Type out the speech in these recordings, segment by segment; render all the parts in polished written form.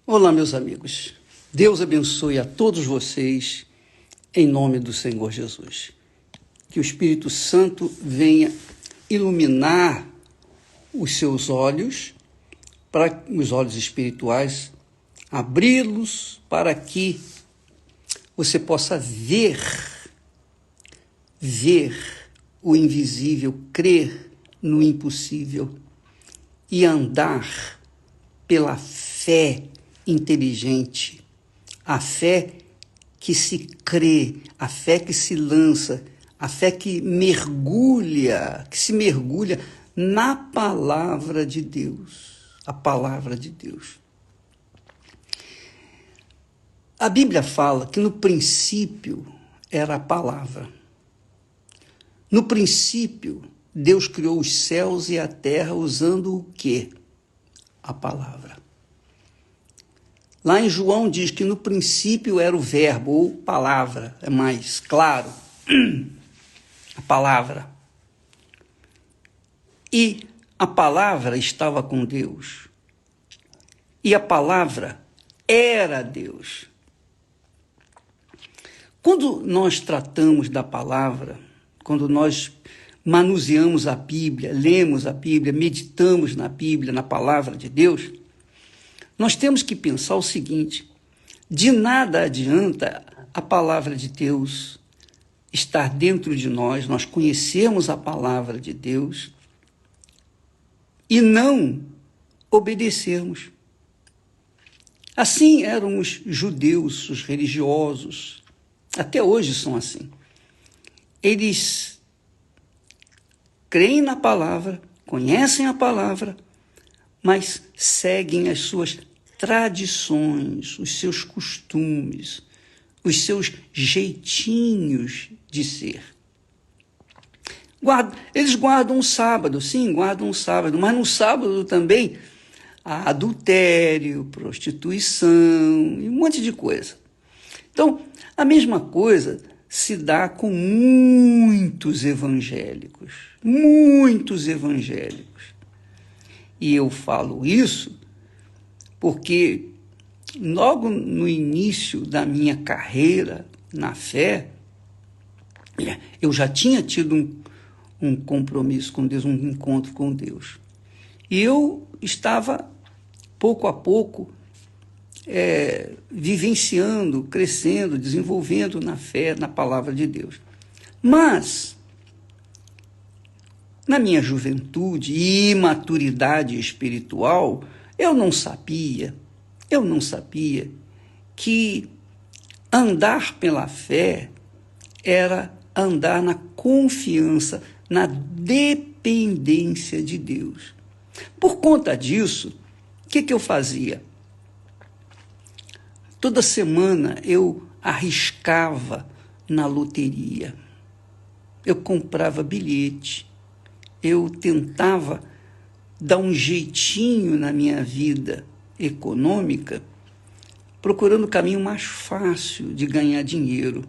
Olá, meus amigos. Deus abençoe a todos vocês, em nome do Senhor Jesus. Que o Espírito Santo venha iluminar os seus olhos, para os olhos espirituais, abri-los para que você possa ver o invisível, crer no impossível e andar pela fé inteligente, a fé que se crê, a fé que se lança, a fé que se mergulha na palavra de Deus, a palavra de Deus. A Bíblia fala que no princípio era a palavra. No princípio, Deus criou os céus e a terra usando o quê? A palavra. Lá em João diz que no princípio era o verbo, ou palavra, é mais claro, a palavra. E a palavra estava com Deus. E a palavra era Deus. Quando nós tratamos da palavra, quando nós manuseamos a Bíblia, lemos a Bíblia, meditamos na Bíblia, na palavra de Deus, nós temos que pensar o seguinte: de nada adianta a palavra de Deus estar dentro de nós, nós conhecemos a palavra de Deus e não obedecermos. Assim eram os judeus, os religiosos, até hoje são assim. Eles creem na palavra, conhecem a palavra, mas seguem as suas tradições, os seus costumes, os seus jeitinhos de ser. Eles guardam o sábado, sim, guardam o sábado, mas no sábado também há adultério, prostituição e um monte de coisa. Então, a mesma coisa se dá com muitos evangélicos. E eu falo isso porque logo no início da minha carreira na fé, eu já tinha tido um compromisso com Deus, um encontro com Deus. E eu estava, pouco a pouco, vivenciando, crescendo, desenvolvendo na fé, na palavra de Deus. Mas, na minha juventude e maturidade espiritual, eu não sabia que andar pela fé era andar na confiança, na dependência de Deus. Por conta disso, o que eu fazia? Toda semana eu arriscava na loteria. Eu comprava bilhete. Eu tentava dar um jeitinho na minha vida econômica, procurando o caminho mais fácil de ganhar dinheiro.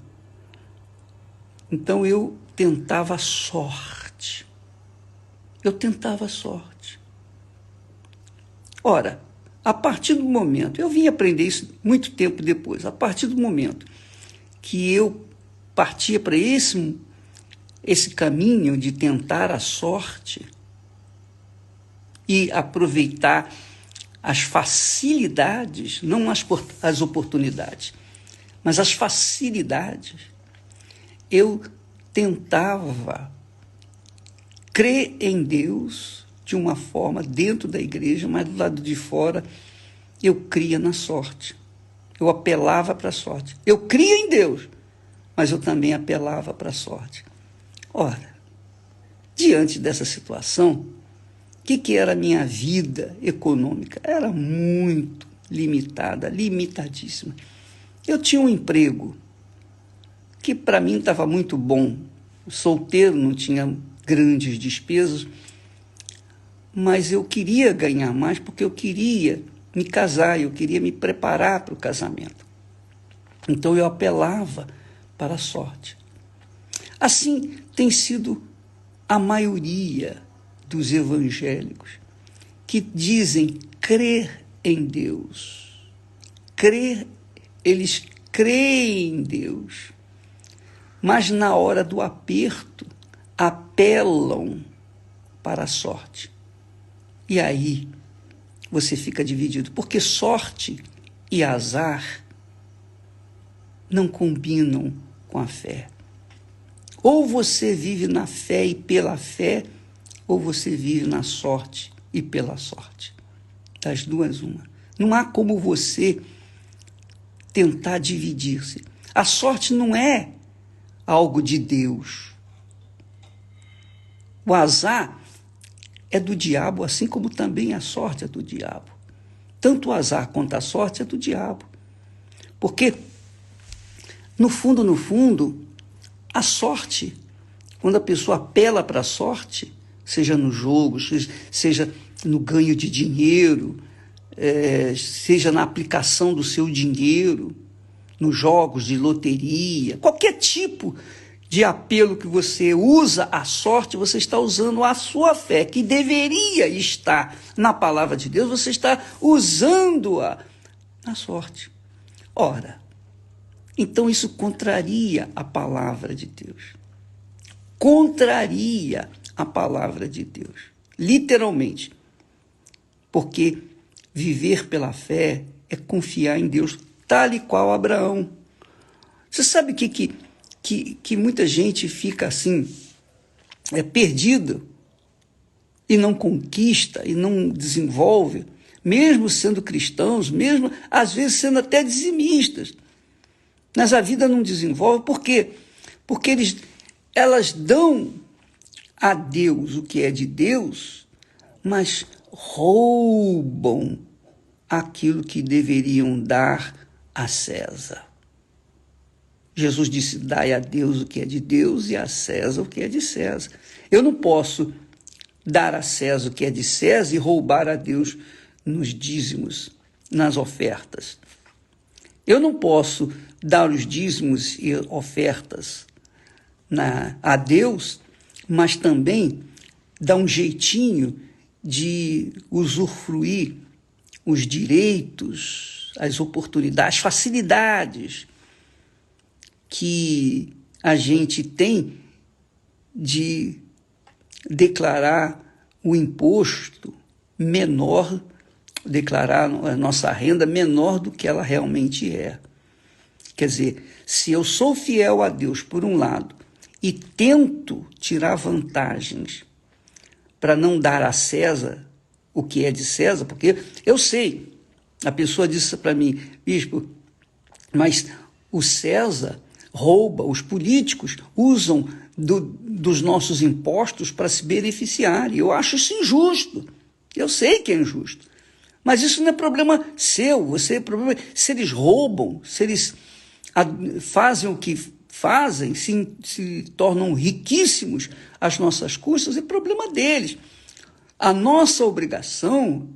Então eu tentava a sorte. Ora, a partir do momento, eu vim aprender isso muito tempo depois, a partir do momento que eu partia para esse caminho de tentar a sorte e aproveitar as facilidades, não as oportunidades, mas as facilidades, eu tentava crer em Deus de uma forma dentro da igreja, mas do lado de fora eu cria na sorte. Eu apelava para a sorte. Eu cria em Deus, mas eu também apelava para a sorte. Ora, diante dessa situação, o que era a minha vida econômica? Era muito limitada, limitadíssima. Eu tinha um emprego que para mim estava muito bom. Solteiro, não tinha grandes despesas, mas eu queria ganhar mais porque eu queria me casar, eu queria me preparar para o casamento. Então eu apelava para a sorte. Assim tem sido a maioria dos evangélicos que dizem crer em Deus, eles creem em Deus, mas na hora do aperto apelam para a sorte. E aí você fica dividido, porque sorte e azar não combinam com a fé. Ou você vive na fé e pela fé, ou você vive na sorte e pela sorte. Das duas, uma. Não há como você tentar dividir-se. A sorte não é algo de Deus. O azar é do diabo, assim como também a sorte é do diabo. Tanto o azar quanto a sorte é do diabo. Porque, no fundo, a sorte, quando a pessoa apela para a sorte, seja no jogo, seja no ganho de dinheiro, seja na aplicação do seu dinheiro, nos jogos de loteria, qualquer tipo de apelo que você usa a sorte, você está usando a sua fé, que deveria estar na palavra de Deus, você está usando-a na sorte. Ora, então isso contraria a palavra de Deus. Contraria a palavra de Deus, literalmente. Porque viver pela fé é confiar em Deus, tal e qual Abraão. Você sabe que muita gente fica assim, perdida, e não conquista, e não desenvolve, mesmo sendo cristãos, mesmo às vezes sendo até dizimistas. Mas a vida não desenvolve, por quê? Porque elas dão a Deus o que é de Deus, mas roubam aquilo que deveriam dar a César. Jesus disse, dai a Deus o que é de Deus e a César o que é de César. Eu não posso dar a César o que é de César e roubar a Deus nos dízimos, nas ofertas. Eu não posso dar os dízimos e ofertas a Deus, mas também dar um jeitinho de usufruir os direitos, as oportunidades, as facilidades que a gente tem de declarar o imposto menor, declarar a nossa renda menor do que ela realmente é. Quer dizer, se eu sou fiel a Deus por um lado e tento tirar vantagens para não dar a César o que é de César, porque eu sei, a pessoa disse para mim, bispo, mas o César rouba, os políticos usam dos nossos impostos para se beneficiarem. Eu acho isso injusto. Eu sei que é injusto. Mas isso não é problema seu. Se eles roubam, se eles fazem o que fazem, se tornam riquíssimos às nossas custas, é problema deles. A nossa obrigação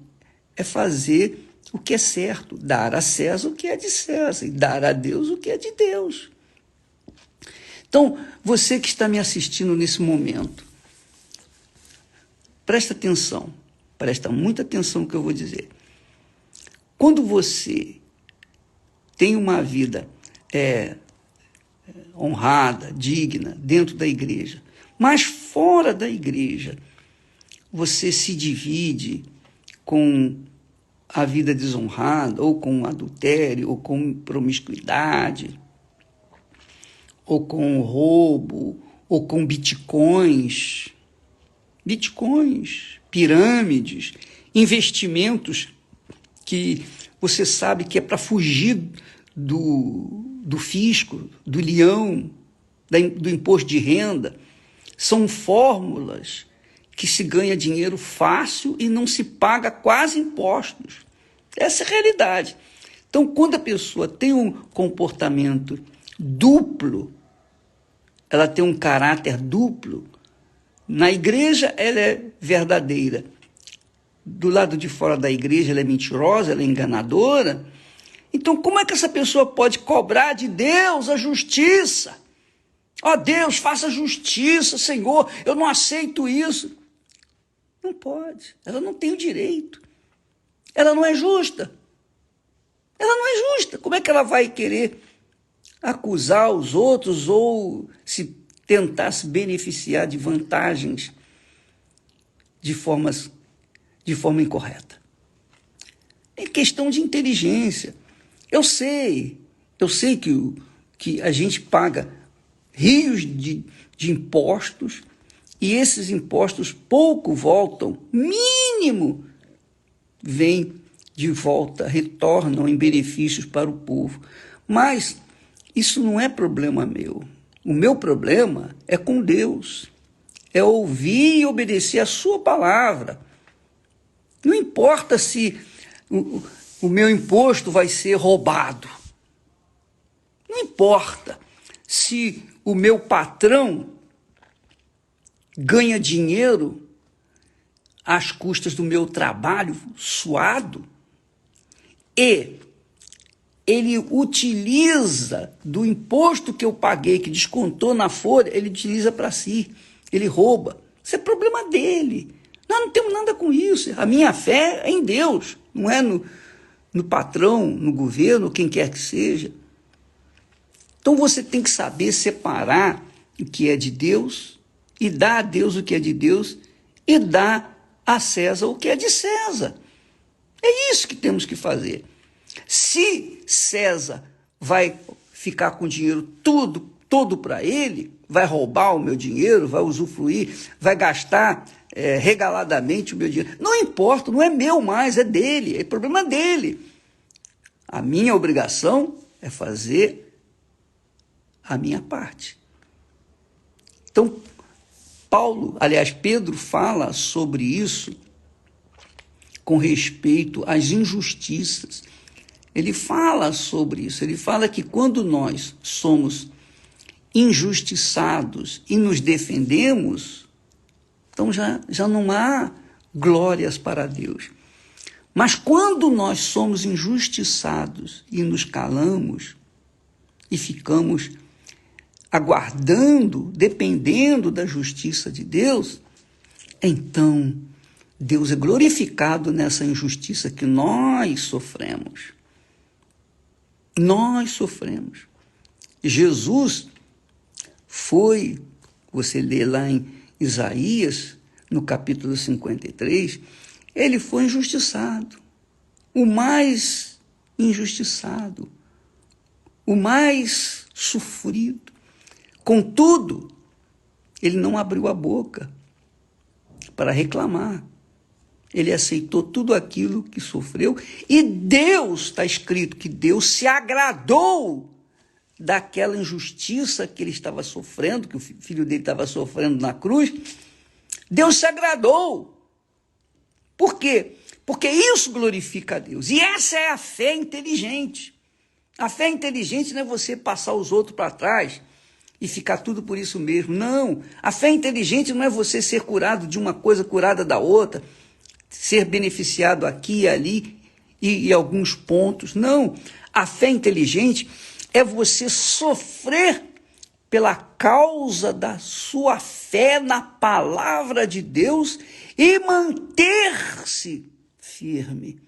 é fazer o que é certo, dar a César o que é de César e dar a Deus o que é de Deus. Então, você que está me assistindo nesse momento, presta atenção, presta muita atenção no que eu vou dizer. Quando você tem uma vida honrada, digna, dentro da igreja, mas fora da igreja, você se divide com a vida desonrada, ou com adultério, ou com promiscuidade, ou com roubo, ou com bitcoins, pirâmides, investimentos que você sabe que é para fugir do fisco, do leão, do imposto de renda. São fórmulas que se ganha dinheiro fácil e não se paga quase impostos. Essa é a realidade. Então, quando a pessoa tem um comportamento duplo, ela tem um caráter duplo, na igreja ela é verdadeira, do lado de fora da igreja ela é mentirosa, ela é enganadora. Então, como é que essa pessoa pode cobrar de Deus a justiça? Ó Deus, faça justiça, Senhor, eu não aceito isso. Não pode, ela não tem o direito. Ela não é justa. Ela não é justa. Como é que ela vai querer acusar os outros ou tentar se beneficiar de vantagens de forma incorreta? É questão de inteligência. Eu sei que a gente paga rios de impostos e esses impostos pouco voltam, mínimo vem de volta, retornam em benefícios para o povo. Mas isso não é problema meu. O meu problema é com Deus. É ouvir e obedecer a sua palavra. Não importa se o meu imposto vai ser roubado. Não importa se o meu patrão ganha dinheiro às custas do meu trabalho suado e ele utiliza do imposto que eu paguei, que descontou na folha, ele utiliza para si, ele rouba. Isso é problema dele. Nós não temos nada com isso. A minha fé é em Deus, não é no patrão, no governo, quem quer que seja. Então você tem que saber separar o que é de Deus e dar a Deus o que é de Deus e dar a César o que é de César. É isso que temos que fazer. Se César vai ficar com o dinheiro todo para ele, vai roubar o meu dinheiro, vai usufruir, vai gastar regaladamente o meu dinheiro, não importa, não é meu mais, é dele, é problema dele. A minha obrigação é fazer a minha parte. Então, Pedro fala sobre isso com respeito às injustiças. Ele fala sobre isso, ele fala que quando nós somos injustiçados e nos defendemos, então já não há glórias para Deus. Mas quando nós somos injustiçados e nos calamos e ficamos aguardando, dependendo da justiça de Deus, então Deus é glorificado nessa injustiça que nós sofremos. Nós sofremos. Jesus foi, você lê lá em Isaías, no capítulo 53, ele foi injustiçado, o mais injustiçado, o mais sofrido. Contudo, ele não abriu a boca para reclamar. Ele aceitou tudo aquilo que sofreu e Deus, está escrito que Deus se agradou daquela injustiça que ele estava sofrendo, que o filho dele estava sofrendo na cruz. Deus se agradou. Por quê? Porque isso glorifica a Deus. E essa é a fé inteligente. A fé inteligente não é você passar os outros para trás e ficar tudo por isso mesmo. Não. A fé inteligente não é você ser curado de uma coisa, curada da outra, ser beneficiado aqui e ali e alguns pontos. Não. A fé inteligente é você sofrer pela causa da sua fé na palavra de Deus e manter-se firme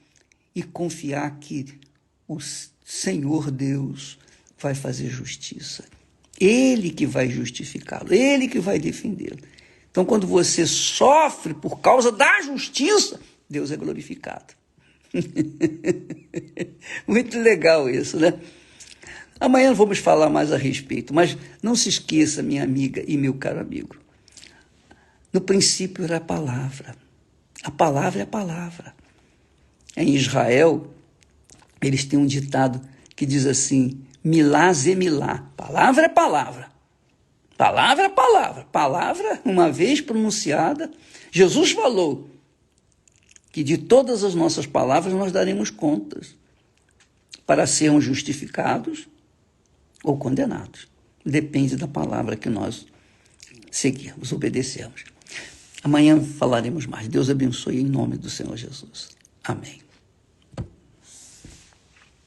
e confiar que o Senhor Deus vai fazer justiça. Ele que vai justificá-lo, ele que vai defendê-lo. Então, quando você sofre por causa da justiça, Deus é glorificado. Muito legal isso, né? Amanhã vamos falar mais a respeito, mas não se esqueça, minha amiga e meu caro amigo. No princípio era a palavra. A palavra é a palavra. Em Israel, eles têm um ditado que diz assim: milá zemilá. Palavra é palavra. Palavra é palavra. Palavra, uma vez pronunciada, Jesus falou que de todas as nossas palavras nós daremos contas para sermos justificados ou condenados. Depende da palavra que nós seguirmos, obedecermos. Amanhã falaremos mais. Deus abençoe em nome do Senhor Jesus. Amém.